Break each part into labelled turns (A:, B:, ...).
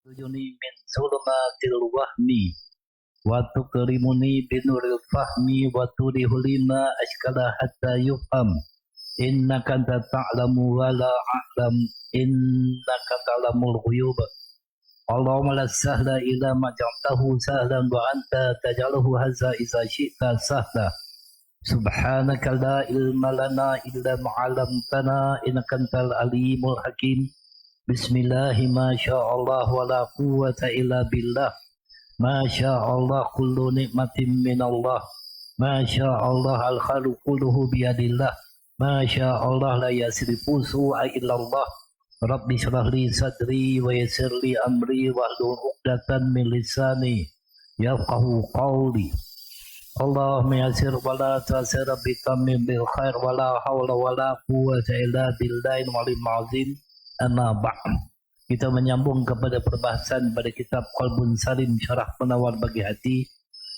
A: تخرجني من ظلمات الوهم وتكرمني بنور الفهم وتوضح لي ما أشكال حتى يفهم إنك أنت تعلم ولا أعلم إنك تعلم الغيوب اللهم لا سهل إلا ما جعلته سهلا وأنت تجعله هزا إذا شئت سهلا سبحانك لا علم لنا إلا ما علمتنا إنك أنت العليم الحكيم بسم الله ما شاء الله ولا قوة إلا بالله ما شاء الله كل نعمة من الله ما شاء الله الخير كله بيد الله ما شاء الله لا يصرف سوء إلا الله رب اشرح لي صدري ويسر لي أمري واحلل عقدة من لساني يفقهوا قولي اللهم يسر ولا تعسر بتمم بالخير ولا حول ولا قوة إلا بالله العلي العظيم. Amma ba'd. Kita menyambung kepada perbahasan pada kitab Qalbun Salim Syarah Penawar Bagi Hati.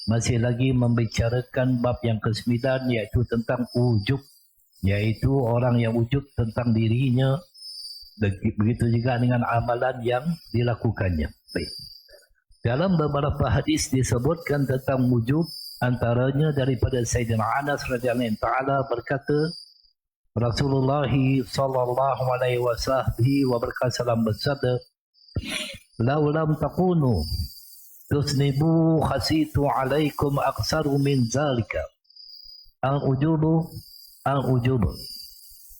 A: Masih lagi membicarakan bab yang ke-9, iaitu tentang ujub, iaitu orang yang ujub tentang dirinya. Begitu juga dengan amalan yang dilakukannya. Baik. Dalam beberapa hadis disebutkan tentang ujub, antaranya daripada Sayyidina Anas radhiyallahu ta'ala berkata, Rasulullah sallallahu alaihi wasallam bersabda, "Lau lam takunu tusnibu khasitu alaikum aksaru min zalika." Al-ujubu.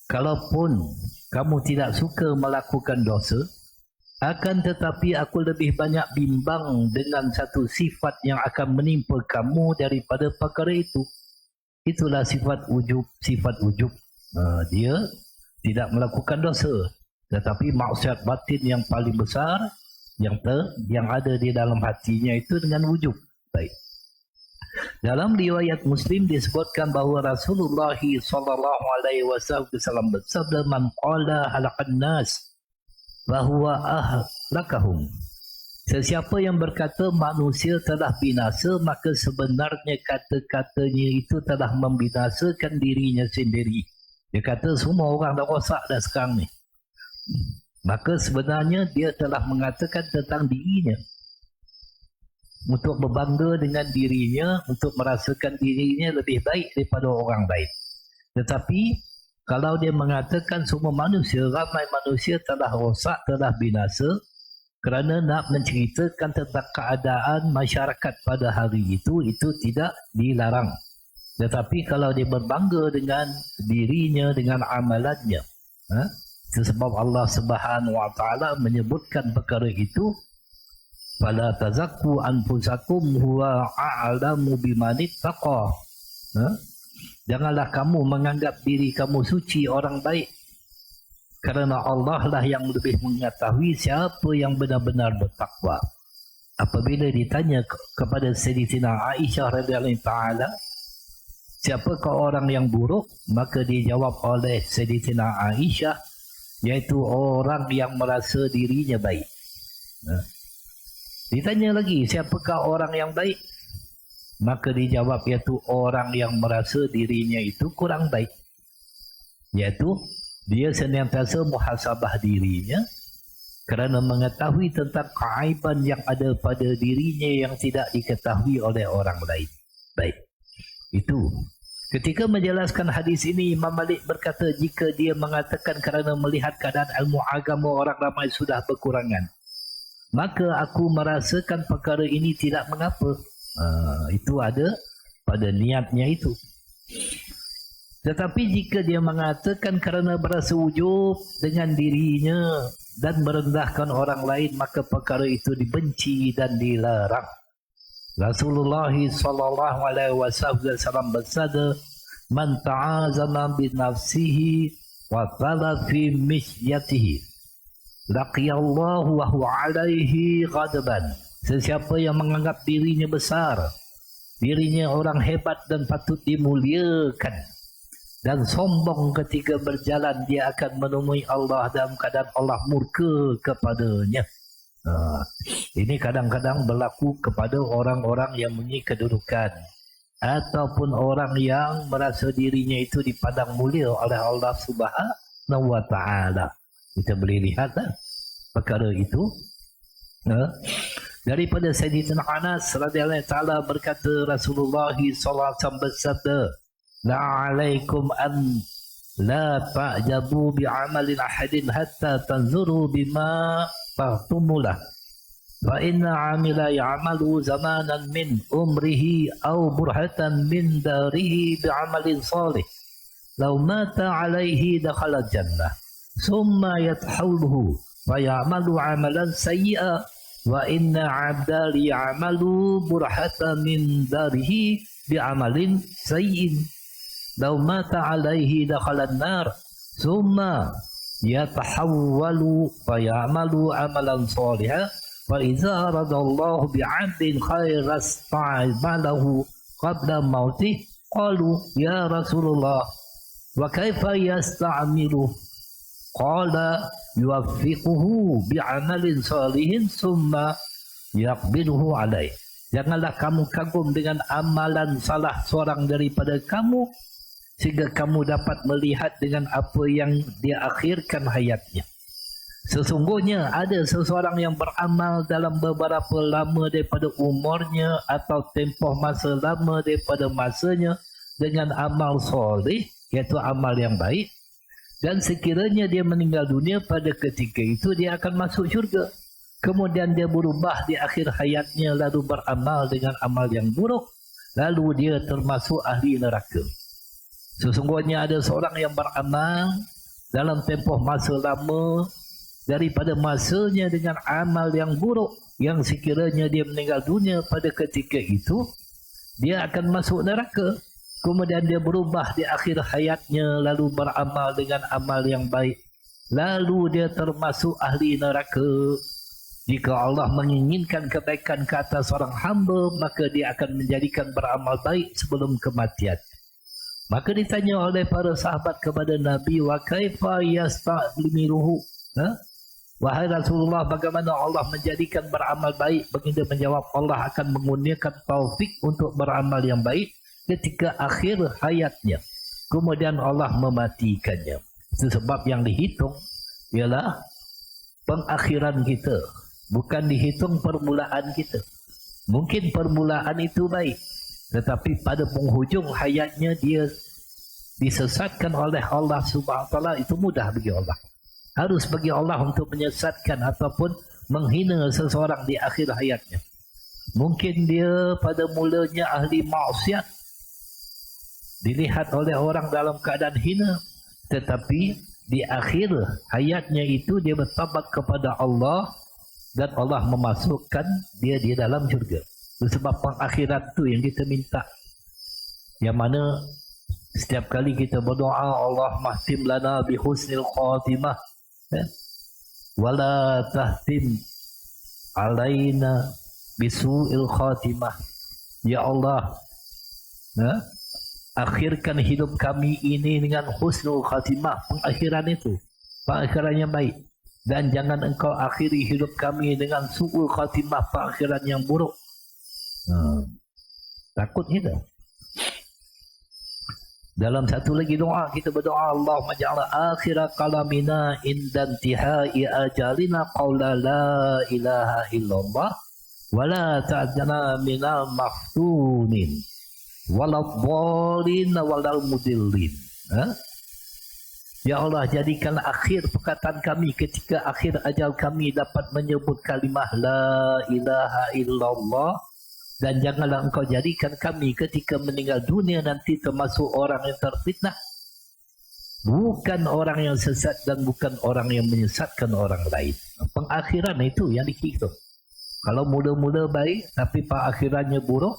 A: Kalaupun kamu tidak suka melakukan dosa, akan tetapi aku lebih banyak bimbang dengan satu sifat yang akan menimpa kamu daripada perkara itu. Itulah sifat ujub. Dia tidak melakukan dosa, tetapi maksiat batin yang paling besar yang ada di dalam hatinya itu dengan wujub. Baik. Dalam riwayat Muslim disebutkan bahawa Rasulullah sallallahu alaihi wasallam bersabda, "Man qala halaqan nas bahwa ahlakahum." Sesiapa yang berkata manusia telah binasa, maka sebenarnya kata-katanya itu telah membinasakan dirinya sendiri. Dia kata semua orang dah rosak dah sekarang ni. Maka sebenarnya dia telah mengatakan tentang dirinya. Untuk berbangga dengan dirinya, untuk merasakan dirinya lebih baik daripada orang lain. Tetapi kalau dia mengatakan semua manusia, ramai manusia telah rosak, telah binasa, kerana nak menceritakan tentang keadaan masyarakat pada hari itu tidak dilarang. Tetapi kalau dia berbangga dengan dirinya, dengan amalannya, itu sebab Allah Subhanahu wa taala menyebutkan perkara itu, fala tazakku anfusakum huwa a'lamu biman ittaqa. Janganlah kamu menganggap diri kamu suci, orang baik, kerana Allah lah yang lebih mengetahui siapa yang benar-benar bertakwa. Apabila ditanya kepada Sayyidatina Aisyah radhiyallahu taala, siapakah orang yang buruk? Maka dijawab oleh Sayyidatina Aisyah, iaitu orang yang merasa dirinya baik. Ditanya lagi, siapakah orang yang baik? Maka dijawab, iaitu orang yang merasa dirinya itu kurang baik. Iaitu dia senantiasa muhasabah dirinya kerana mengetahui tentang keaiban yang ada pada dirinya yang tidak diketahui oleh orang lain. Baik. Itu. Ketika menjelaskan hadis ini, Imam Malik berkata, jika dia mengatakan kerana melihat keadaan ilmu agama orang ramai sudah berkurangan, maka aku merasakan perkara ini tidak mengapa. Itu ada pada niatnya itu. Tetapi jika dia mengatakan kerana berasa wujub dengan dirinya dan merendahkan orang lain, maka perkara itu dibenci dan dilarang. Rasulullah sallallahu alaihi wasallam bersabda, "Man ta'azama bi nafsihi wa tala fi misyatihi, laqiyallahu wa huwa alaihi ghadaban." Sesiapa yang menganggap dirinya besar, dirinya orang hebat dan patut dimuliakan, dan sombong ketika berjalan, dia akan menemui Allah dalam keadaan Allah murka kepadanya. Ini kadang-kadang berlaku kepada orang-orang yang mempunyai kedudukan ataupun orang yang merasa dirinya itu dipandang mulia oleh Allah Subhanahu wa taala. Kita boleh lihatlah perkara itu Daripada Sayyidina Anas radhiyallahu taala berkata, Rasulullah sallallahu alaihi wasallam bersabda, la alaikum an la ta'jabu bi amalin ahadin hatta tanzuru bima fahtumulah, fa inna amila ya'malu zamanan min umrihi aw burhatan min darihi bi amalin salih law mata alaihi dakhala jannah summa yatahawluhu fa ya'malu amalan sayyi'a wa inna 'abda liya'malu burhatan min darihi bi amalin sayyi'in law mata alaihi dakhala an-nar summa yatahawwalu fa ya'malu amalan salihan fa idza radallahu bi 'abdin khairan ista'malahu qabla mautih qalu ya Rasulullah wa kaifa yasta'milu qala yuwaffiquhu bi'amalin salihin summa yaqbiluhu alaih. Janganlah kamu kagum dengan amalan salah seorang daripada kamu sehingga kamu dapat melihat dengan apa yang dia akhirkan hayatnya. Sesungguhnya ada seseorang yang beramal dalam beberapa lama daripada umurnya atau tempoh masa lama daripada masanya dengan amal soleh, iaitu amal yang baik, dan sekiranya dia meninggal dunia pada ketika itu dia akan masuk syurga. Kemudian dia berubah di akhir hayatnya lalu beramal dengan amal yang buruk, lalu dia termasuk ahli neraka. Sesungguhnya ada seorang yang beramal dalam tempoh masa lama daripada masanya dengan amal yang buruk, yang sekiranya dia meninggal dunia pada ketika itu dia akan masuk neraka. Kemudian dia berubah di akhir hayatnya lalu beramal dengan amal yang baik, lalu dia termasuk ahli neraka. Jika Allah menginginkan kebaikan ke atas seorang hamba, maka dia akan menjadikan beramal baik sebelum kematian. Maka ditanya oleh para sahabat kepada Nabi, wa kaifa yasta'miluhu, wahai Rasulullah, bagaimana Allah menjadikan beramal baik? Baginda menjawab, Allah akan mengurniakan taufik untuk beramal yang baik ketika akhir hayatnya, kemudian Allah mematikannya. Itu sebab yang dihitung ialah pengakhiran kita, bukan dihitung permulaan kita. Mungkin permulaan itu baik, tetapi pada penghujung hayatnya dia disesatkan oleh Allah Subhanahu wa taala. Itu mudah bagi Allah. Harus bagi Allah untuk menyesatkan ataupun menghina seseorang di akhir hayatnya. Mungkin dia pada mulanya ahli maksiat, dilihat oleh orang dalam keadaan hina, tetapi di akhir hayatnya itu dia bertaubat kepada Allah dan Allah memasukkan dia di dalam syurga. Sebab pengakhiran itu yang kita minta, yang mana setiap kali kita berdoa, Allah mahtim lana bi husnil khatimah, wala tahtim alaina bi su'il khatimah. Ya Allah, akhirkan hidup kami ini dengan husnul khatimah, pengakhiran itu, pengakhiran yang baik. Dan jangan engkau akhiri hidup kami dengan su'ul khatimah, pengakhiran yang buruk. Takut kita. Dalam satu lagi doa kita berdoa, Allahumma ja'ala akhira kalamina indan tihai ajalina qawla la ilaha illallah wa la ta'jana minal maftunin waladhdallin walal mudillin. Ya Allah, jadikan akhir perkataan kami ketika akhir ajal kami dapat menyebut kalimah la ilaha illallah, dan janganlah engkau jadikan kami ketika meninggal dunia nanti termasuk orang yang terfitnah, bukan orang yang sesat dan bukan orang yang menyesatkan orang lain. Pengakhiran itu yang dihitung. Kalau mula-mula baik tapi pengakhirannya buruk,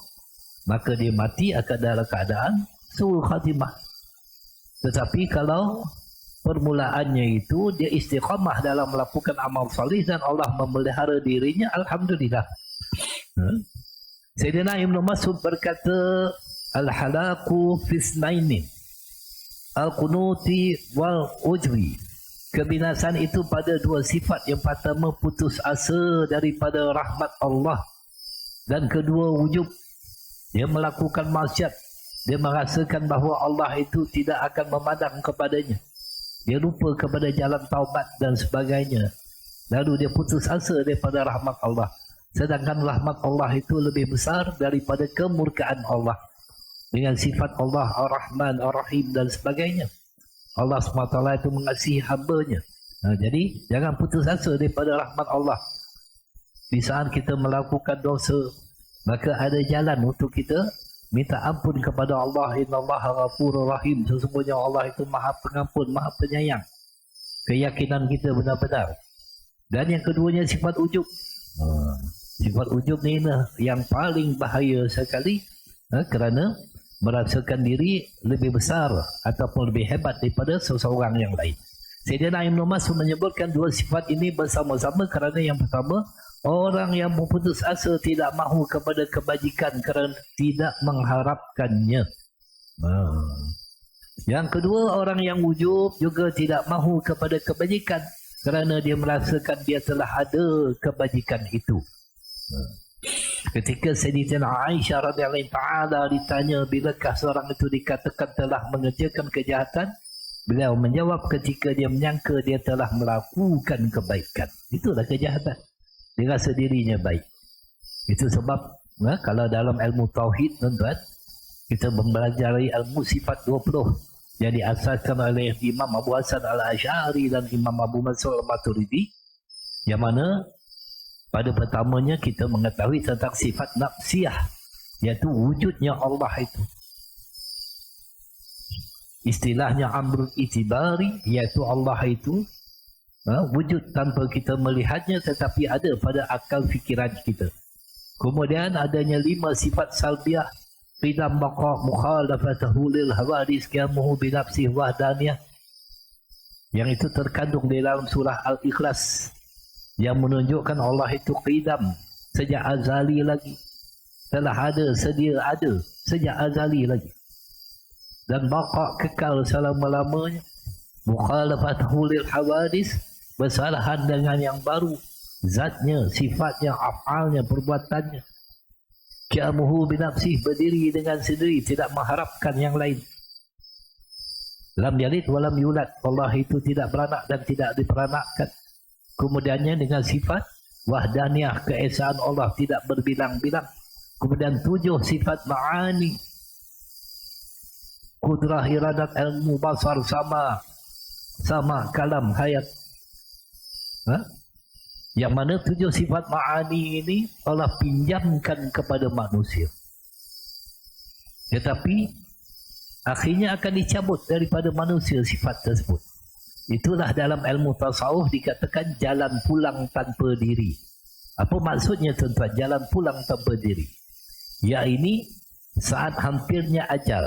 A: maka dia mati akan dalam keadaan su'ul khatimah. Tetapi kalau permulaannya itu dia istiqamah dalam melakukan amal salih dan Allah memelihara dirinya, alhamdulillah. Sayyidina Ibn Mas'ud berkata, al-halaku fisnaini, al-qunuti wal ujri. Kebinasan itu pada dua sifat. Yang pertama, putus asa daripada rahmat Allah, dan kedua, wujub. Dia melakukan maksiat, dia merasakan bahawa Allah itu tidak akan memandang kepadanya, dia lupa kepada jalan taubat dan sebagainya. lalu dia putus asa daripada rahmat Allah. Sedangkan rahmat Allah itu lebih besar daripada kemurkaan Allah. Dengan sifat Allah Ar-Rahman, Ar-Rahim dan sebagainya. Allah SWT itu mengasihi hamba-Nya. Jadi jangan putus asa daripada rahmat Allah. Di saat kita melakukan dosa, maka ada jalan untuk kita minta ampun kepada Allah. Innallaha ghafurur rahim. Sesungguhnya Allah itu Maha Pengampun, Maha Penyayang. Keyakinan kita benar-benar. Dan yang keduanya sifat ujub. Sifat ujub ni yang paling bahaya sekali, kerana merasakan diri lebih besar ataupun lebih hebat daripada seseorang yang lain. Sayyidina Ibn Mas'ud menyebutkan dua sifat ini bersama-sama kerana yang pertama, orang yang berputus asa tidak mahu kepada kebajikan kerana tidak mengharapkannya. Yang kedua, orang yang ujub juga tidak mahu kepada kebajikan kerana dia merasakan dia telah ada kebajikan itu. Ketika Sayyidatina Aisyah radhiyallahu ta'ala ditanya bilakah seorang itu dikatakan telah mengerjakan kejahatan, beliau menjawab ketika dia menyangka dia telah melakukan kebaikan. Itulah kejahatan. Dia rasa dirinya baik. Itu sebab kalau dalam ilmu tauhid, tuan-tuan, kita mempelajari ilmu sifat 20 yang diasaskan oleh Imam Abu Hasan Al-Asy'ari dan Imam Abu Mansur Al-Maturidi, yang mana pada pertamanya kita mengetahui tentang sifat nafsiyah, iaitu wujudnya Allah itu. Istilahnya amrul itibari, iaitu Allah itu wujud tanpa kita melihatnya tetapi ada pada akal fikiran kita. Kemudian adanya 5 sifat salbiah, qidam baqa mukhalafatahu lil hawadis qiyamuhu bi nafsihi wahdaniyah, yang itu terkandung di dalam surah Al-Ikhlas, yang menunjukkan Allah itu qidam, sejak azali lagi, telah ada, sedia ada sejak azali lagi, dan baqa kekal selama-lamanya. Mukhalafatuhu lil hawadis, bersalahan dengan yang baru, zatnya, sifatnya, af'alnya, perbuatannya. Qiyamuhu binafsih, berdiri dengan sendiri, tidak mengharapkan yang lain. Lam yalid walam yulad, Allah itu tidak beranak dan tidak diperanakkan. Kemudiannya dengan sifat wahdaniyah, keesaan Allah tidak berbilang-bilang. Kemudian 7 sifat ma'ani, kudrah, iradat, ilmu, basar, sama kalam, hayat. Yang mana 7 sifat ma'ani ini Allah pinjamkan kepada manusia, tetapi akhirnya akan dicabut daripada manusia sifat tersebut. Itulah dalam ilmu tasawuf dikatakan jalan pulang tanpa diri. Apa maksudnya, tuan-tuan, jalan pulang tanpa diri? Ya, ini saat hampirnya ajal,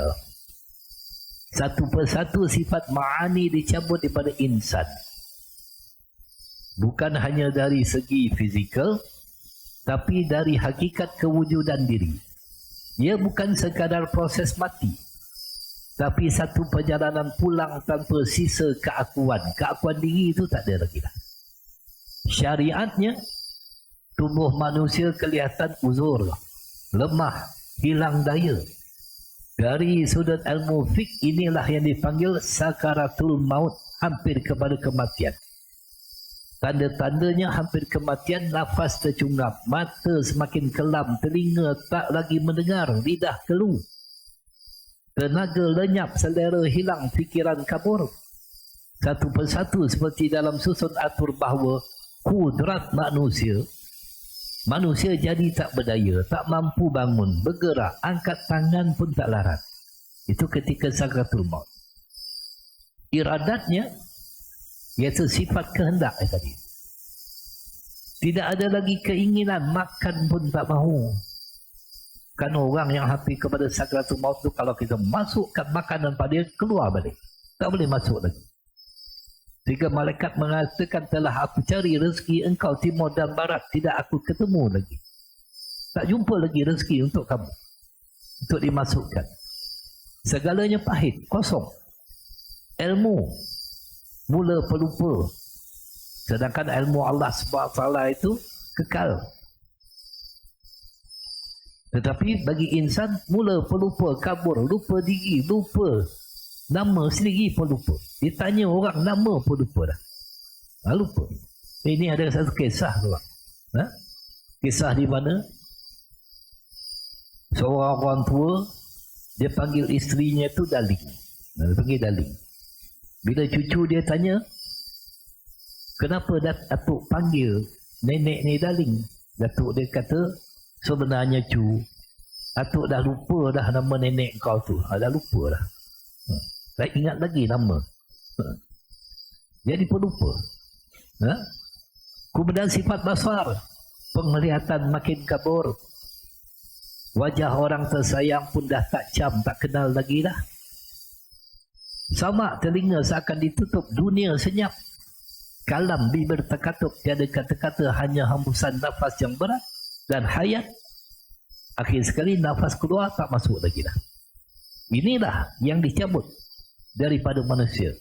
A: satu persatu sifat ma'ani dicabut daripada insan. Bukan hanya dari segi fizikal, tapi dari hakikat kewujudan diri. Ia bukan sekadar proses mati, tapi satu perjalanan pulang tanpa sisa keakuan. Keakuan diri itu tak ada lagi dah. Syariatnya, tubuh manusia kelihatan uzur, lemah, hilang daya. Dari sudut ilmu fiqh, inilah yang dipanggil sakaratul maut, hampir kepada kematian. Tanda-tandanya hampir kematian, nafas tercungap, mata semakin kelam, telinga tak lagi mendengar, lidah keluh, tenaga lenyap, selera hilang, fikiran kabur. Satu persatu seperti dalam susun atur bahawa kudrat manusia jadi tak berdaya, tak mampu bangun, bergerak, angkat tangan pun tak larat. Itu ketika sakratul maut. Iradatnya, iaitu sifat kehendak tadi. Tidak ada lagi keinginan, makan pun tak mahu. Kan orang yang hampir kepada sakratul maut tu, kalau kita masukkan makanan pada dia, keluar balik, tak boleh masuk lagi. Sehingga malaikat mengatakan, telah aku cari rezeki engkau timur dan barat, tidak aku ketemu lagi. Tak jumpa lagi rezeki untuk kamu, untuk dimasukkan. Segalanya pahit, kosong. Ilmu mula pelupa, sedangkan ilmu Allah SWT itu kekal. Tetapi bagi insan, mula pelupa, kabur, lupa diri, lupa nama sendiri pun lupa. Ditanya orang nama pun lupa dah. Lupa. Ini ada satu kisah tu. Kisah di mana seorang orang tua dia panggil isterinya tu Darling. Dia panggil Darling. Bila cucu dia tanya, kenapa Datuk panggil nenek ni Darling? Datuk dia kata, sebenarnya cu, Datuk dah lupa dah nama nenek kau tu. Dah lupa dah. Tak ingat lagi nama. Jadi pelupa. Kemudian sifat basar, penglihatan makin kabur. Wajah orang tersayang pun dah tak cam, tak kenal lagi dah. Sama telinga seakan ditutup, dunia senyap. Kalam bibir terkatup, tiada kata-kata, hanya hembusan nafas yang berat dan hayat. Akhir sekali nafas keluar, tak masuk lagi dah. Inilah yang dicabut daripada manusia.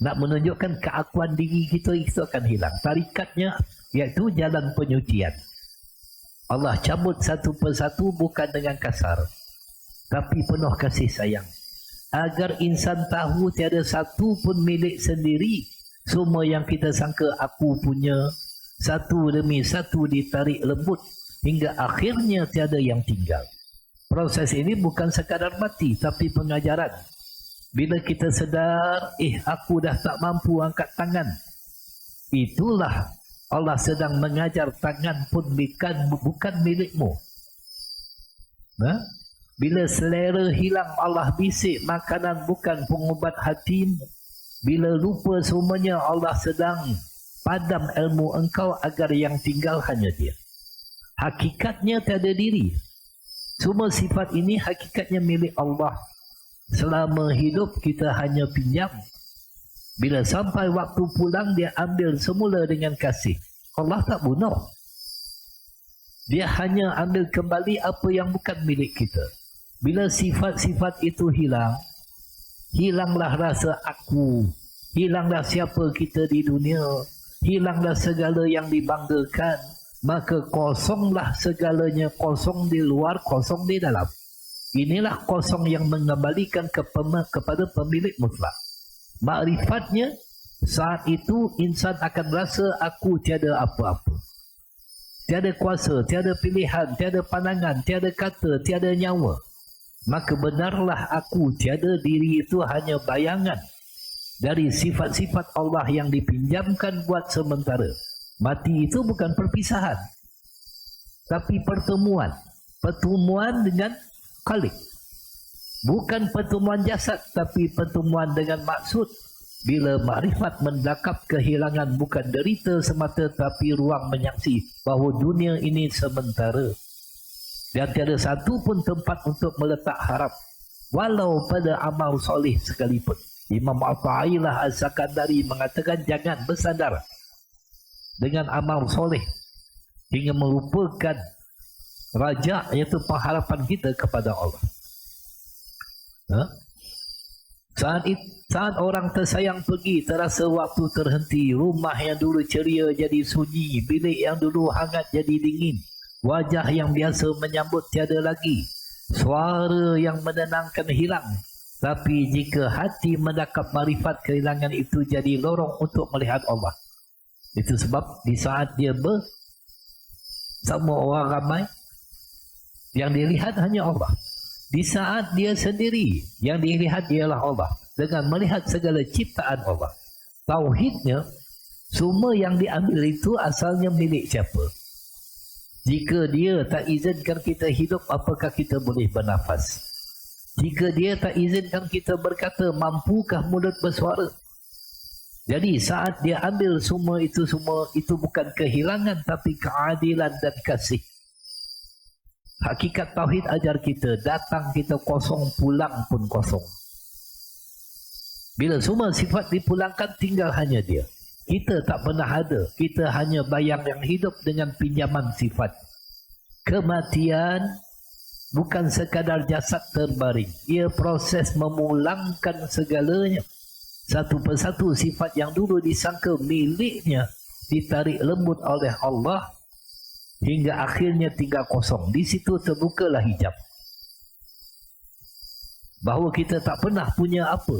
A: Nak menunjukkan keakuan diri kita, itu akan hilang. Tarikatnya iaitu jalan penyucian. Allah cabut satu persatu bukan dengan kasar, tapi penuh kasih sayang. Agar insan tahu tiada satu pun milik sendiri. Semua yang kita sangka aku punya, satu demi satu ditarik lembut, hingga akhirnya tiada yang tinggal. Proses ini bukan sekadar mati, tapi pengajaran. Bila kita sedar, aku dah tak mampu angkat tangan, itulah Allah sedang mengajar tangan pun bukan milikmu. Bila selera hilang, Allah bisik makanan bukan pengubat hatimu. Bila lupa semuanya, Allah sedang padam ilmu engkau agar yang tinggal hanya dia. Hakikatnya tiada diri. Semua sifat ini hakikatnya milik Allah. Selama hidup kita hanya pinjam. Bila sampai waktu pulang, dia ambil semula dengan kasih. Allah tak bunuh. Dia hanya ambil kembali apa yang bukan milik kita. Bila sifat-sifat itu hilang, hilanglah rasa aku, hilanglah siapa kita di dunia, hilanglah segala yang dibanggakan, maka kosonglah segalanya, kosong di luar, kosong di dalam. Inilah kosong yang mengembalikan kepada pemilik mutlak. Makrifatnya, saat itu insan akan rasa aku tiada apa-apa. Tiada kuasa, tiada pilihan, tiada pandangan, tiada kata, tiada nyawa. Maka benarlah aku tiada diri itu hanya bayangan dari sifat-sifat Allah yang dipinjamkan buat sementara. Mati itu bukan perpisahan, tapi pertemuan. Pertemuan dengan Khalik. Bukan pertemuan jasad, tapi pertemuan dengan maksud. Bila makrifat mendakap kehilangan, bukan derita semata, tapi ruang menyaksi bahawa dunia ini sementara. Dan tiada satu pun tempat untuk meletak harap, walau pada amal soleh sekalipun. Imam Athaillah Az-Zakandari mengatakan jangan bersandar dengan amal soleh hingga melupakan raja, iaitu pengharapan kita kepada Allah. Saat orang tersayang pergi, terasa waktu terhenti. Rumah yang dulu ceria jadi sunyi, bilik yang dulu hangat jadi dingin, wajah yang biasa menyambut tiada lagi, suara yang menenangkan hilang. Tapi jika hati mendakap marifat, kehilangan itu jadi lorong untuk melihat Allah. Itu sebab di saat dia bersama orang ramai, yang dilihat hanya Allah. Di saat dia sendiri, yang dilihat ialah Allah. Dengan melihat segala ciptaan Allah, tauhidnya, semua yang diambil itu asalnya milik siapa? Jika dia tak izinkan kita hidup, apakah kita boleh bernafas? Jika dia tak izinkan kita berkata, mampukah mulut bersuara? Jadi saat dia ambil semua itu bukan kehilangan, tapi keadilan dan kasih. Hakikat tauhid ajar kita, datang kita kosong, pulang pun kosong. Bila semua sifat dipulangkan, tinggal hanya dia. Kita tak pernah ada, kita hanya bayang yang hidup dengan pinjaman sifat. Kematian bukan sekadar jasad terbaring, ia proses memulangkan segalanya. Satu persatu sifat yang dulu disangka miliknya ditarik lembut oleh Allah, hingga akhirnya tinggal kosong. Di situ terbukalah hijab, bahawa kita tak pernah punya apa.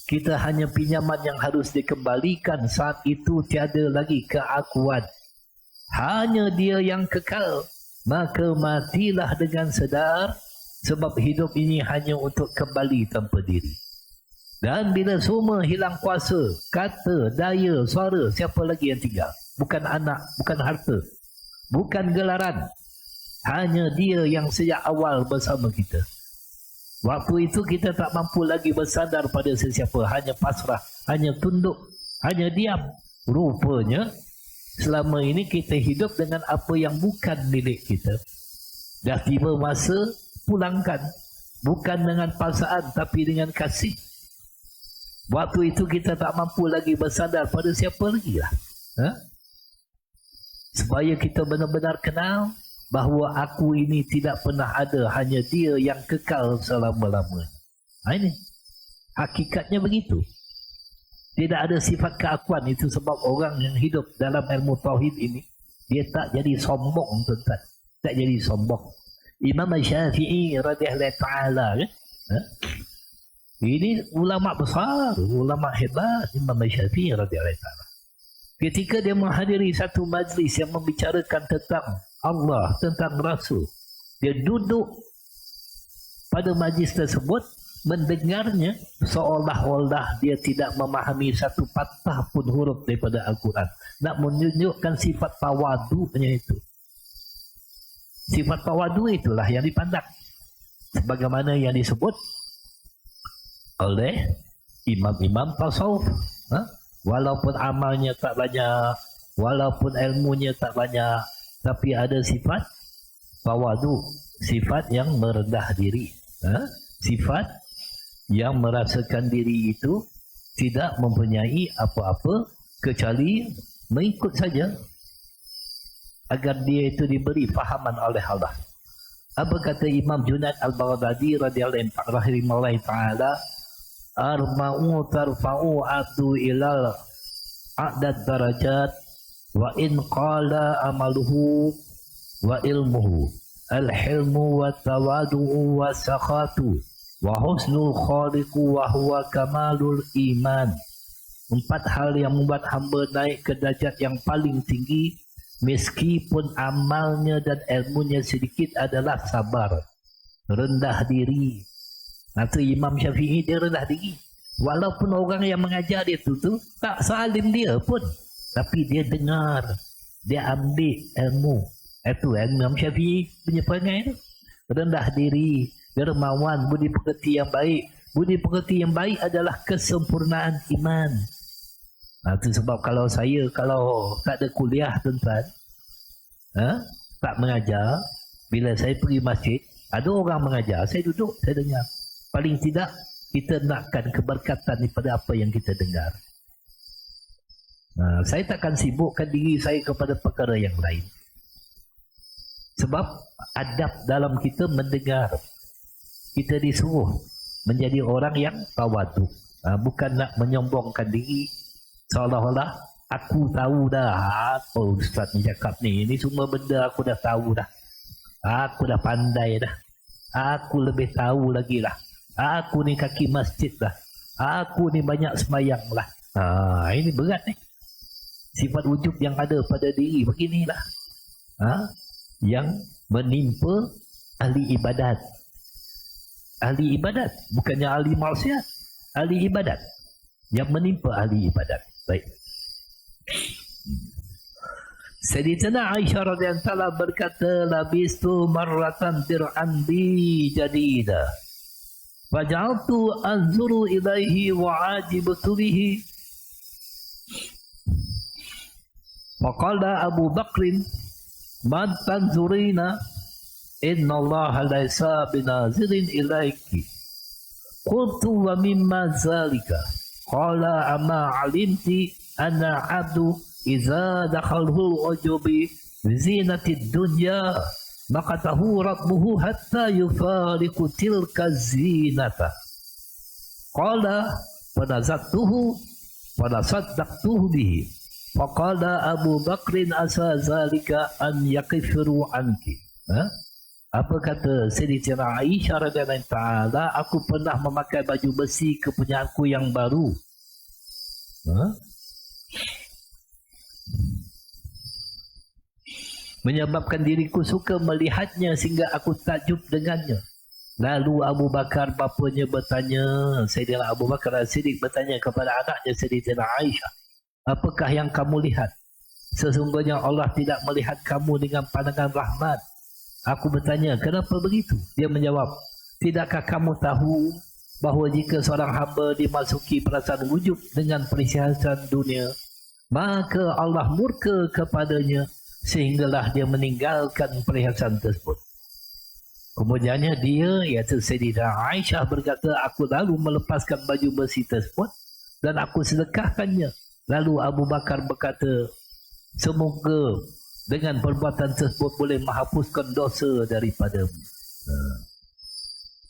A: Kita hanya pinjaman yang harus dikembalikan. Saat itu tiada lagi keakuan. Hanya dia yang kekal. Maka matilah dengan sedar, sebab hidup ini hanya untuk kembali tanpa diri. Dan bila semua hilang kuasa, kata, daya, suara, siapa lagi yang tinggal? Bukan anak, bukan harta, bukan gelaran. Hanya dia yang sejak awal bersama kita. Waktu itu kita tak mampu lagi bersandar pada sesiapa. Hanya pasrah, hanya tunduk, hanya diam. Rupanya selama ini kita hidup dengan apa yang bukan milik kita. Dah tiba masa pulangkan. Bukan dengan paksaan tapi dengan kasih. Waktu itu kita tak mampu lagi bersandar pada siapa lagi lah. Supaya kita benar-benar kenal bahawa aku ini tidak pernah ada, hanya dia yang kekal selama-lamanya. Ini hakikatnya begitu. Tidak ada sifat keakuan. Itu sebab orang yang hidup dalam ilmu tauhid ini, dia tak jadi sombong, tuan-tuan. Tak jadi sombong. Imam Syafi'i radhiyallahu ta'ala, ini ulama besar, ulama hebat, Imam Syafi'i radhiyallahu ta'ala. Ketika dia menghadiri satu majlis yang membicarakan tentang Allah, tentang Rasul, dia duduk pada majlis tersebut, mendengarnya seolah-olah dia tidak memahami satu patah pun huruf daripada Al-Quran. Nak menunjukkan sifat tawadu'nya itu. Sifat tawadu itulah yang dipandang. Sebagaimana yang disebut oleh imam-imam tasawuf. Walaupun amalnya tak banyak, walaupun ilmunya tak banyak, tapi ada sifat tawadu, sifat yang merendah diri. Sifat yang merasakan diri itu tidak mempunyai apa-apa kecuali mengikut saja agar dia itu diberi fahaman oleh Allah. Apa kata Imam Junaid Al-Baghdadi radhiyallahu ta'ala, arba'u tarfa'u atu ilal a'dad darajat wa in qala amaluhu wa ilmuhu al-hilmu wa tawadu'u wa sakhatu wa husnul khaliqu wa huwa kamalul iman. 4 hal yang membuat hamba naik ke derajat yang paling tinggi meskipun amalnya dan ilmunya sedikit adalah sabar, rendah diri. Atau Imam Syafi'i dia rendah diri. Walaupun orang yang mengajar dia tu tak salim dia pun, tapi dia dengar, dia ambil ilmu. Itu Imam Syafi'i punya perangai tu. Rendah diri, dermawan, budi pekerti yang baik. Budi pekerti yang baik adalah kesempurnaan iman. Itu sebab kalau tak ada kuliah, tuan-tuan, tak mengajar, bila saya pergi masjid, ada orang mengajar, saya duduk, saya dengar. Paling tidak kita nakkan keberkatan daripada apa yang kita dengar. Saya takkan sibukkan diri saya kepada perkara yang lain. Sebab adab dalam kita mendengar. Kita disuruh menjadi orang yang tawadu. Bukan nak menyombongkan diri seolah-olah aku tahu dah apa ustaz ni cakap ni. Ini semua benda aku dah tahu dah. Aku dah pandai dah. Aku lebih tahu lagi lah. Aku ni kaki masjid lah. Aku ni banyak semayang lah. Ini berat ni. Sifat wujud yang ada pada diri beginilah. Yang menimpa ahli ibadat. Ahli ibadat. Bukannya ahli maksiat. Ahli ibadat. Yang menimpa ahli ibadat. Baik. Sayyidina Aisyah radhiyallahu anha berkata, labistu marratan dir'an bi jadida. Faja'altu anzuru ilaihi wa ajibtu bihi. Faqala Abu Bakrin, man tanzurina, inna Allah laysa binazirin ilaiki. Qultu wa mimma zalika. Qala amma alimti anna abdu idza dakhalhu ujubi zinatid dunya maqatahu rabbuhu hatta yufariqu tilka zinata. Qala fanazatuhu fanasaddaqtuhu bihi. Faqala Abu Bakrin asa zalika an yakifiru anki. Apa kata Sayyidatina Aisyah radhiyallahu taala, aku pernah memakai baju besi kepunyaanku yang baru. Menyebabkan diriku suka melihatnya sehingga aku takjub dengannya. Lalu Abu Bakar bapanya bertanya, Sayyidina Abu Bakar As-Siddiq bertanya kepada anaknya Sayyidatina Aisyah, apakah yang kamu lihat? Sesungguhnya Allah tidak melihat kamu dengan pandangan rahmat. Aku bertanya, kenapa begitu? Dia menjawab, tidakkah kamu tahu bahawa jika seorang hamba dimasuki perasaan wujub dengan perhiasan dunia, maka Allah murka kepadanya sehinggalah dia meninggalkan perhiasan tersebut. Kemudiannya dia, iaitu Sayyidah Aisyah berkata, aku lalu melepaskan baju besi tersebut dan aku sedekahkannya. Lalu Abu Bakar berkata, semoga dengan perbuatan tersebut boleh menghapuskan dosa daripadamu.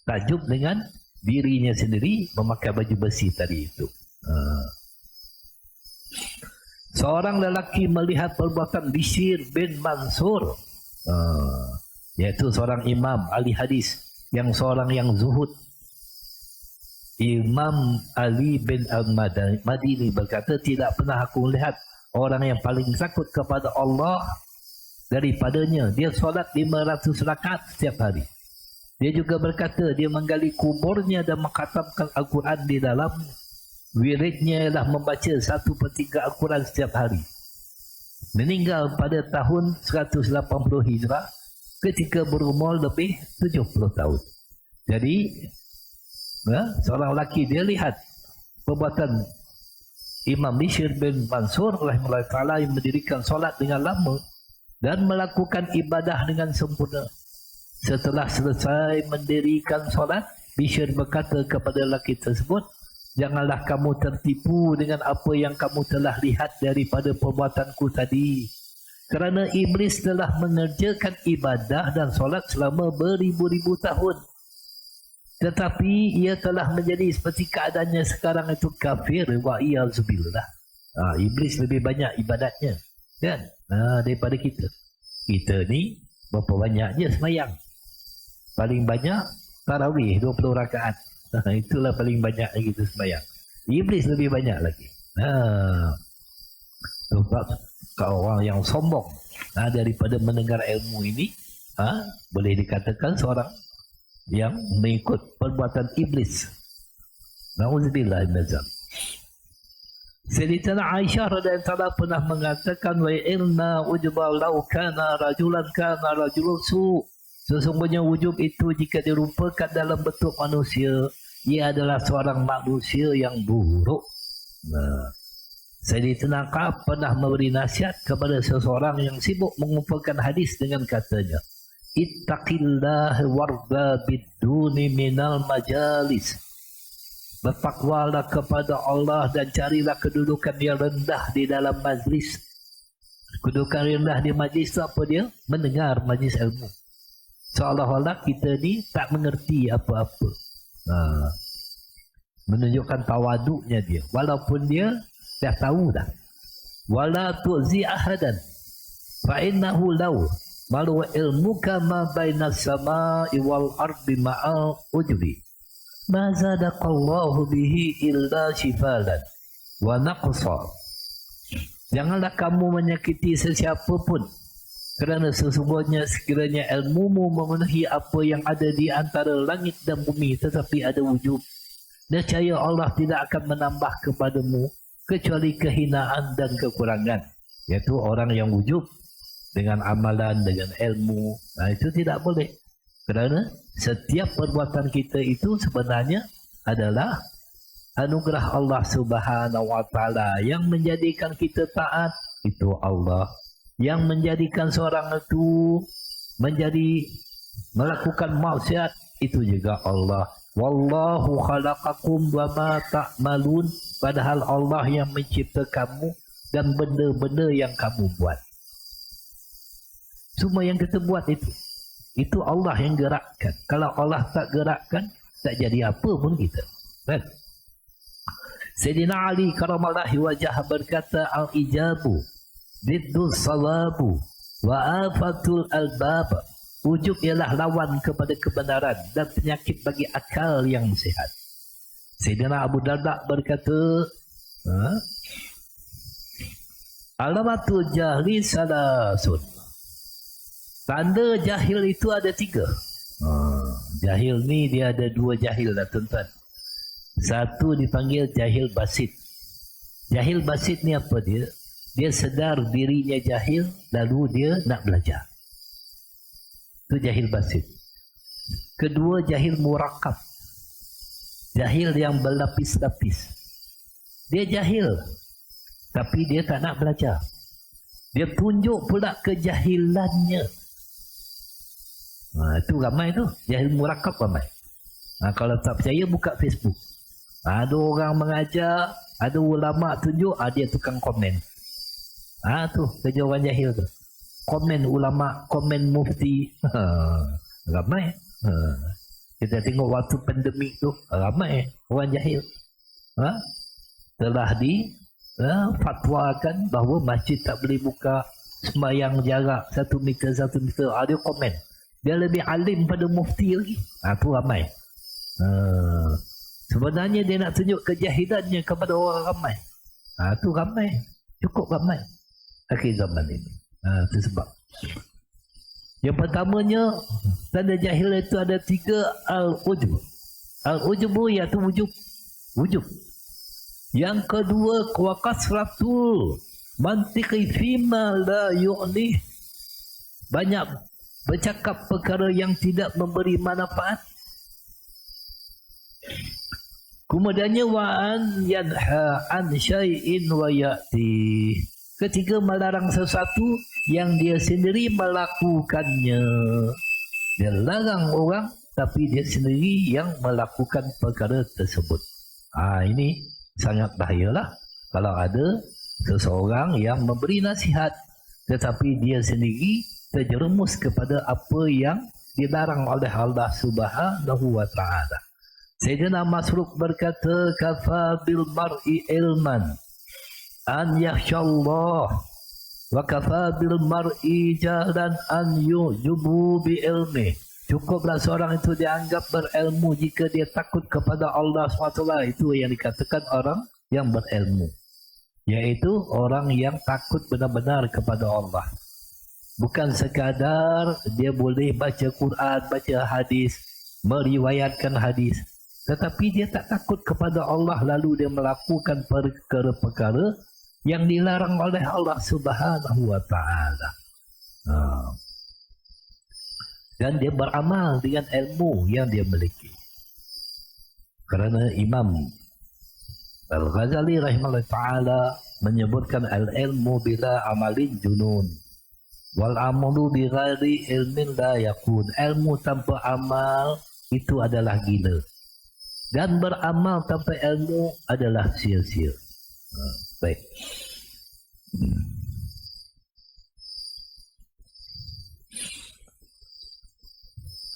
A: Takjub dengan dirinya sendiri memakai baju besi tadi itu. Seorang lelaki melihat perbuatan Bishr bin Mansur, iaitu seorang imam ahli hadis, yang seorang yang zuhud. Imam Ali bin Al-Madini berkata, tidak pernah aku melihat orang yang paling takut kepada Allah daripadanya. Dia solat 500 rakaat setiap hari. Dia juga berkata, dia menggali kuburnya dan mengkhatamkan Al-Quran di dalam. Wiridnya ialah membaca 1/3 Al-Quran setiap hari. Meninggal pada tahun 180 Hijrah ketika berumur lebih 70 tahun. Jadi seorang lelaki dia lihat perbuatan Imam Bishr bin Mansur rahimahullah ta'ala yang mendirikan solat dengan lama dan melakukan ibadah dengan sempurna. Setelah selesai mendirikan solat, Bishr berkata kepada lelaki tersebut, janganlah kamu tertipu dengan apa yang kamu telah lihat daripada perbuatanku tadi. Kerana iblis telah mengerjakan ibadah dan solat selama beribu-ribu tahun. Tetapi ia telah menjadi seperti keadaannya sekarang itu kafir. Wa'iyahzubillah. Iblis lebih banyak ibadatnya kan? Daripada kita. Kita ni berapa banyaknya semayang? Paling banyak tarawih 20 rakaat. Itulah paling banyak kita semayang. Iblis lebih banyak lagi. Kalau orang yang sombong daripada mendengar ilmu ini, boleh dikatakan seorang yang mengikut perbuatan iblis. Na'udzubillah min dzalik. Sayyidatina Aisyah radhiyallahu anha pernah mengatakan, wa inna ujba law kana rajulan kana rajulun su. Sesungguhnya wujub itu jika dirupakan dalam bentuk manusia, ia adalah seorang manusia yang buruk. Sayyidatina Ka'ab pernah memberi nasihat kepada seseorang yang sibuk mengumpulkan hadis dengan katanya, ittaqillah warda biduni minal majalis. Bertakwalah kepada Allah dan carilah kedudukan yang rendah di dalam majlis. Kedudukan rendah di majlis itu apa dia? Mendengar majlis ilmu. Seolah-olah kita ni tak mengerti apa-apa. Menunjukkan tawaduknya dia. Walaupun dia dah tahu dah. Wala tu'zi ahadan. Fa'innahu law. Malu ilmuka ma bainas sama'i wal ardi ma'al ujri. Ma zadaqallahu bihi illa shifalan wa naqsa. Janganlah kamu menyakiti sesiapa pun, kerana sesungguhnya sekiranya ilmumu memenuhi apa yang ada di antara langit dan bumi, tetapi ada wujub, nescaya Allah tidak akan menambah kepadamu kecuali kehinaan dan kekurangan. Iaitu orang yang wujub dengan amalan, dengan ilmu, itu tidak boleh. Kerana setiap perbuatan kita itu sebenarnya adalah anugerah Allah Subhanahu wa taala. Yang menjadikan kita taat itu Allah. Yang menjadikan seorang itu menjadi melakukan maksiat itu juga Allah. Wallahu khalaqakum wa ma ta'malun. Padahal Allah yang mencipta kamu dan benda-benda yang kamu buat. Semua yang kita buat itu Allah yang gerakkan. Kalau Allah tak gerakkan, tak jadi apa pun kita. Kan? Sayyidina Ali karamallahi wajah berkata, al-ijabu diddus sawabu wa afatul albab Ujub ialah lawan kepada kebenaran dan penyakit bagi akal yang sihat. Sayyidina Abu Darda berkata, alamatul jahli salasun. Tanda jahil itu ada 3. Jahil ni dia ada 2 jahil lah tuan-tuan. Satu dipanggil jahil basit. Jahil basit ni apa dia? Dia sedar dirinya jahil, lalu dia nak belajar. Itu jahil basit. Kedua, jahil murakab. Jahil yang berlapis-lapis. Dia jahil, tapi dia tak nak belajar. Dia tunjuk pula kejahilannya. Itu ramai tu. Jahil murakab ramai. Kalau tak percaya, buka Facebook. Ada orang mengajar, ada ulama tunjuk, dia tukang komen. Tu kerja orang jahil tu. Komen ulama, komen mufti. Ramai. Kita tengok waktu pandemik tu, ramai orang jahil. Telah fatwakan bahawa masjid tak boleh buka, sembahyang jarak 1 meter 1 meter. Dia komen. Dia lebih alim pada mufti lagi. Tu ramai. Sebenarnya dia nak tunjuk kejahilannya kepada orang ramai. Tu ramai. Cukup ramai. Akhir zaman ini. Itu sebab. Yang pertamanya, tanda jahil itu ada 3. Al-ujub. Al-ujubu iaitu wujub. Yang kedua, kasratul mantiqi fima la yu'ni. Banyak bercakap perkara yang tidak memberi manfaat. Kemudiannya wa'an yanha an syai'in wa ya'ti. Ketiga, melarang sesuatu yang dia sendiri melakukannya. Dia larang orang, tapi dia sendiri yang melakukan perkara tersebut. Ini sangat bahayalah kalau ada seseorang yang memberi nasihat, tetapi dia sendiri terjerumus kepada apa yang dilarang oleh Allah Subhanahu wa ta'ala. Sayyidina Masruq berkata, kafa bil mar'i ilman an yakhshallah wa kafa bil mar'i jahlan an yujubu bi ilmi. Cukuplah seorang itu dianggap berilmu jika dia takut kepada Allah SWT. Itu yang dikatakan orang yang berilmu, iaitu orang yang takut benar-benar kepada Allah. Bukan sekadar dia boleh baca Quran, baca hadis, meriwayatkan hadis, tetapi dia tak takut kepada Allah, lalu dia melakukan perkara-perkara yang dilarang oleh Allah Subhanahu wa ta'ala. Dan dia beramal dengan ilmu yang dia miliki. Kerana Imam Al-Ghazali rahimahullah ta'ala menyebutkan al-ilmu bila amalin junun wal amalu bi ghairi ilmin la yakun. Ilmu tanpa amal itu adalah gila, dan beramal tanpa ilmu adalah sia-sia. Baik.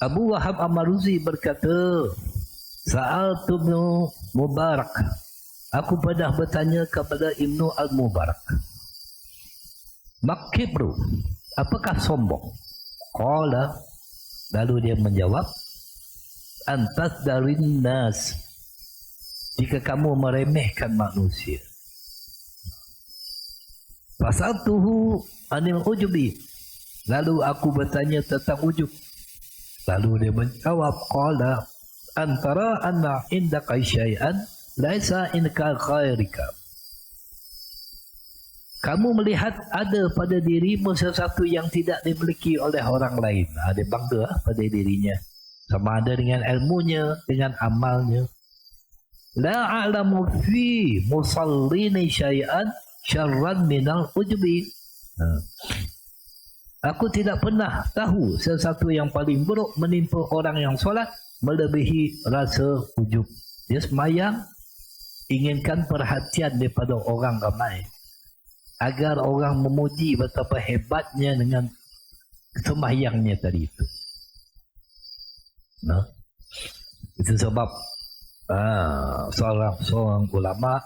A: Abu Wahab Amaruzi berkata, Sa'altu Ibnu Mubarak. Aku pernah bertanya kepada Ibnu Al-Mubarak, Makibru, apakah sombong? Qala, lalu dia menjawab, antas darin nas, jika kamu meremehkan manusia. Fasaltuhu anil ujubi, lalu aku bertanya tentang ujub. Lalu dia menjawab, qala antara anna indaka syai'an laisa indaka khairika. Kamu melihat ada pada dirimu sesuatu yang tidak dimiliki oleh orang lain. Dia bangga pada dirinya, sama ada dengan ilmunya, dengan amalnya. La a'lamu fi musallini syai'an syarran minal ujubi. Aku tidak pernah tahu sesuatu yang paling buruk menimpa orang yang solat melebihi rasa ujub. Dia sembahyang, inginkan perhatian daripada orang ramai, agar orang memuji betapa hebatnya dengan sembahyangnya tadi itu. Itu sebab seorang ulama,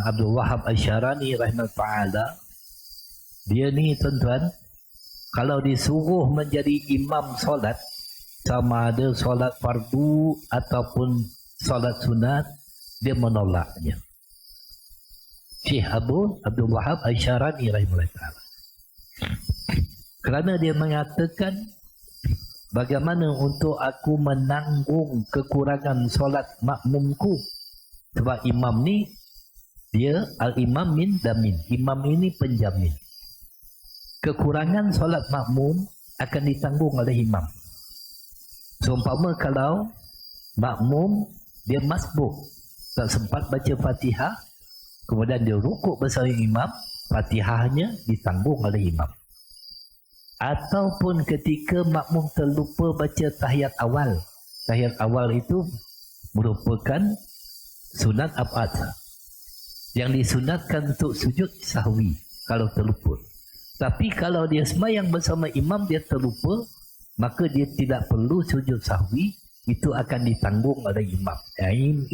A: Abdul Wahab Al-Syarani rahimahullah ta'ala, dia ni tuan-tuan kalau disuruh menjadi imam solat, sama ada solat fardu ataupun solat sunat, dia menolaknya. Syekh Abdul Wahab Al-Syarani rahimahullah ta'ala. Kerana dia mengatakan, bagaimana untuk aku menanggung kekurangan solat makmumku? Sebab imam ni, dia al-imam min damin. Imam ini penjamin. Kekurangan solat makmum akan ditanggung oleh imam. Seumpama kalau makmum dia masbuk, tak sempat baca Fatihah, kemudian dia rukuk bersama imam, Fatihahnya ditanggung oleh imam. Ataupun ketika makmum terlupa baca tahiyat awal. Tahiyat awal itu merupakan sunat abad yang disunatkan untuk sujud sahwi kalau terlupa. Tapi kalau dia sembahyang bersama imam, dia terlupa, maka dia tidak perlu sujud sahwi, itu akan ditanggung oleh imam.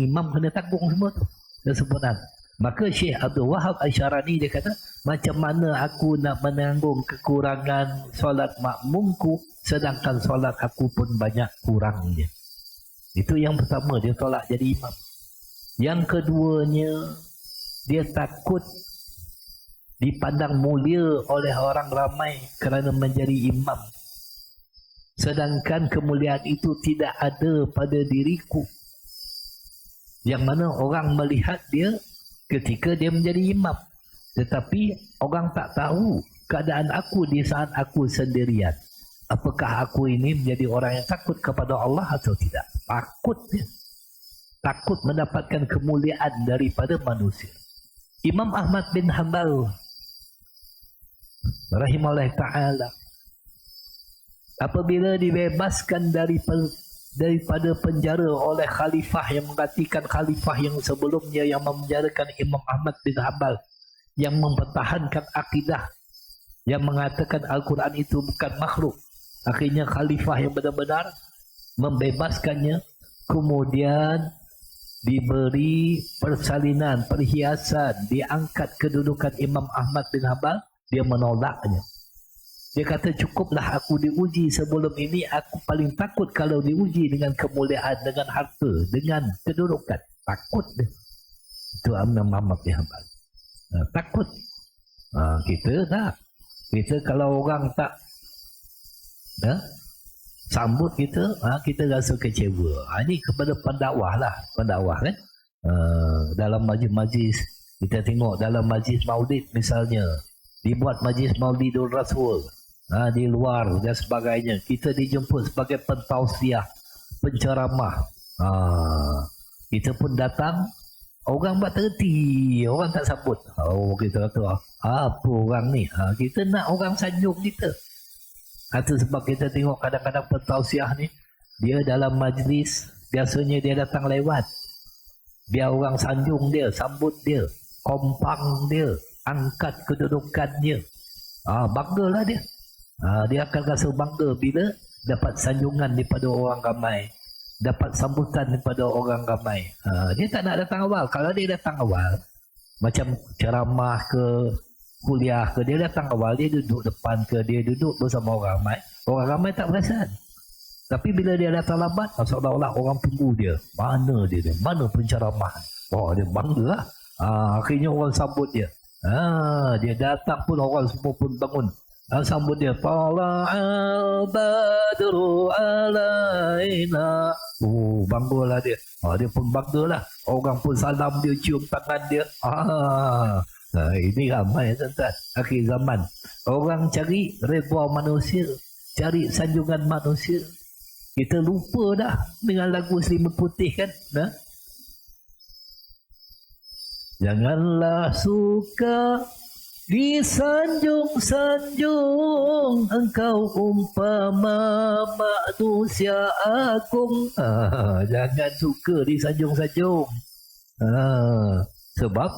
A: Imam kena tanggung semua tu kesempurnaan. Maka Syekh Abdul Wahab Al-Syarani dia kata, macam mana aku nak menanggung kekurangan solat makmumku sedangkan solat aku pun banyak kurangnya. Itu yang pertama, dia tolak jadi imam. Yang keduanya, dia takut dipandang mulia oleh orang ramai kerana menjadi imam. Sedangkan kemuliaan itu tidak ada pada diriku. Yang mana orang melihat dia ketika dia menjadi imam. Tetapi orang tak tahu keadaan aku di saat aku sendirian. Apakah aku ini menjadi orang yang takut kepada Allah atau tidak? Takut dia. Takut mendapatkan kemuliaan daripada manusia. Imam Ahmad bin Hanbal rahimahullah ta'ala, apabila dibebaskan daripada penjara oleh khalifah yang menggantikan khalifah yang sebelumnya yang memenjarakan Imam Ahmad bin Hanbal, yang mempertahankan akidah yang mengatakan Al-Quran itu bukan makhluk, akhirnya khalifah yang benar-benar membebaskannya, kemudian diberi persalinan, perhiasan, diangkat kedudukan Imam Ahmad bin Hanbal, dia menolaknya. Dia kata, cukuplah aku diuji sebelum ini, aku paling takut kalau diuji dengan kemuliaan, dengan harta, dengan kedudukan. Takut dia. Itu Imam Ahmad bin Hanbal. Takut. Kita tak. Kita kalau orang tak sambut kita, kita rasa kecewa. Ini kepada pendakwah lah. Pendakwah kan. Dalam majlis-majlis, kita tengok dalam majlis maulid misalnya, dibuat majlis Maulidur Rasul di luar dan sebagainya, kita dijemput sebagai pentausiah, penceramah, kita pun datang, orang buat terhenti, orang tak sambut. Kita kata, apa orang ni? Kita nak orang sanjung kita. Itu sebab kita tengok kadang-kadang pentausiah ni, dia dalam majlis biasanya dia datang lewat, biar orang sanjung dia, sambut dia, kompang dia, angkat kedudukannya. Banggalah dia. Dia akan rasa bangga bila dapat sanjungan daripada orang ramai, dapat sambutan daripada orang ramai. Dia tak nak datang awal. Kalau dia datang awal, macam ceramah ke, kuliah ke, dia datang awal, dia duduk depan ke, dia duduk bersama orang ramai tak perasan. Tapi bila dia datang lambat, seolah-olah orang tunggu dia. Mana dia? Mana penceramah? Dia bangga lah. Akhirnya orang sambut dia. Dia datang pun orang semua pun bangun. Sambut dia. Tala'al badru alaina. Banggalah dia. Dia pun banggalah. Orang pun salam dia, cium tangan dia. Ini ramai tuan-tuan. Akhir zaman. Orang cari redha manusia, cari sanjungan manusia. Kita lupa dah dengan lagu Selimut Putih kan. Janganlah suka disanjung-sanjung, engkau umpama manusia agung. Jangan suka disanjung-sanjung. Sebab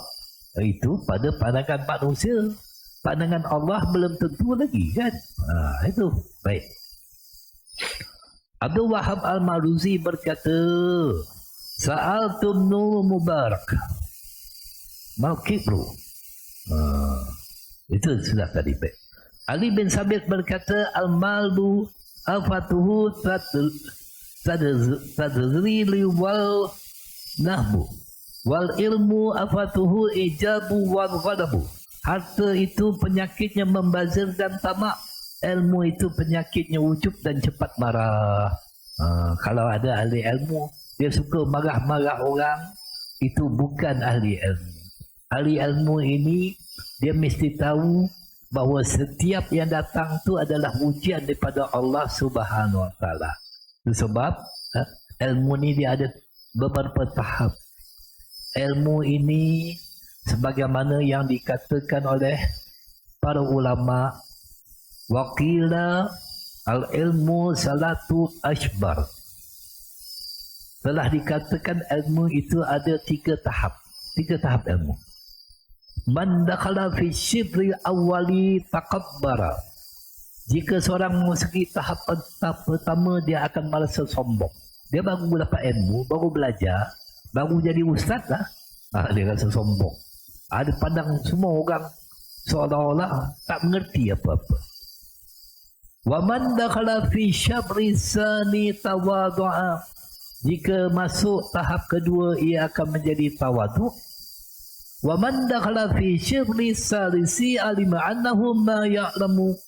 A: itu pada pandangan manusia, pandangan Allah belum tentu lagi kan. Itu baik. Abdul Wahab Al-Maruzi berkata, Sa'altum Nur Mubarak Malkibru. Itu sudah tadi baik. Ali bin Sabit berkata, al-malu afatuhu tadzrili wal nahbu wal ilmu afatuhu ijabu wal ghadabu. Harta itu penyakitnya membazir dan tamak. Ilmu itu penyakitnya ujub dan cepat marah. Kalau ada ahli ilmu, dia suka marah-marah orang, itu bukan ahli ilmu. Ahli ilmu ini, dia mesti tahu bahawa setiap yang datang itu adalah ujian daripada Allah Subhanahu Wa Taala. Itu sebab ilmu ini dia ada beberapa tahap. Ilmu ini sebagaimana yang dikatakan oleh para ulama, waqila al-ilmu salatu ashbar. Telah dikatakan ilmu itu ada 3 tahap. 3 tahap ilmu. Man dakhala fi shibri awwali takabbara. Jika seorang memasuki tahap pertama, dia akan merasa sombong. Dia baru dapat ilmu, baru belajar, baru jadi ustaz lah. Dia rasa sombong. Ada pandang semua orang seolah-olah tak mengerti apa-apa. Wa man dakhala fi syabri sani tawadhu'a. Jika masuk tahap kedua, ia akan menjadi tawadhu'. Wa man dakhala fi syabri salisi alima annahu ma ya'lamu.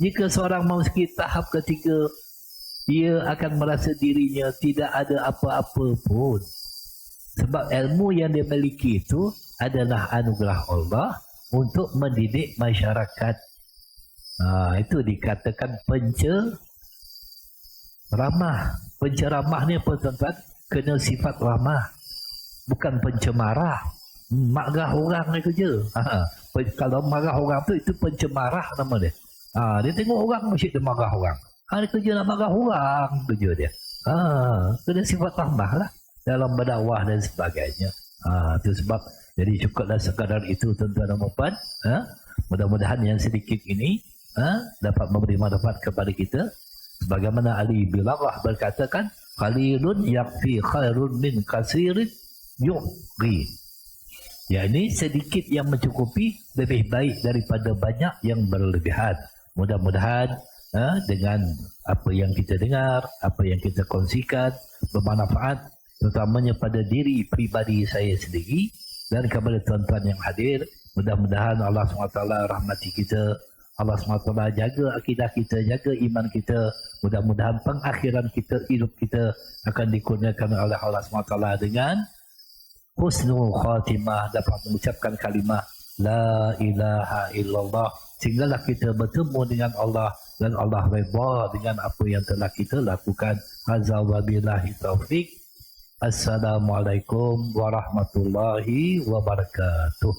A: Jika seorang memasuki tahap ketiga, ia akan merasa dirinya tidak ada apa-apa pun. Sebab ilmu yang dia miliki itu adalah anugerah Allah untuk mendidik masyarakat. Itu dikatakan penceramah. Penceramah ni apa tuan-tuan? Kena sifat ramah, bukan pencemarah. Marah orang ni kerja. Kalau marah orang tu, itu pencemarah nama dia. Dia tengok orang mesti dia marah orang. Dia kerja nak marah orang kerja dia. Kena sifat ramah lah dalam berdakwah dan sebagainya. Itu sebab jadi cukuplah sekadar itu tuan-tuan dan puan. Mudah-mudahan yang sedikit ini dapat memberi manfaat kepada kita. Sebagaimana Ali bin Arrah berkatakan, qalilun yakfi khairun min katsirin yughri. Ya, ini sedikit yang mencukupi lebih baik daripada banyak yang berlebihan. Mudah-mudahan dengan apa yang kita dengar, apa yang kita kongsikan bermanfaat, terutamanya pada diri pribadi saya sendiri dan kepada tuan-tuan yang hadir. Mudah-mudahan Allah SWT rahmati kita, Allah SWT jaga akidah kita, jaga iman kita. Mudah-mudahan pengakhiran kita, hidup kita akan dikurniakan oleh Allah SWT dengan husnul khatimah, dapat mengucapkan kalimah La ilaha illallah, sehinggalah kita bertemu dengan Allah dan Allah redha dengan apa yang telah kita lakukan. Hadza wabillahi taufik. Assalamualaikum warahmatullahi wabarakatuh.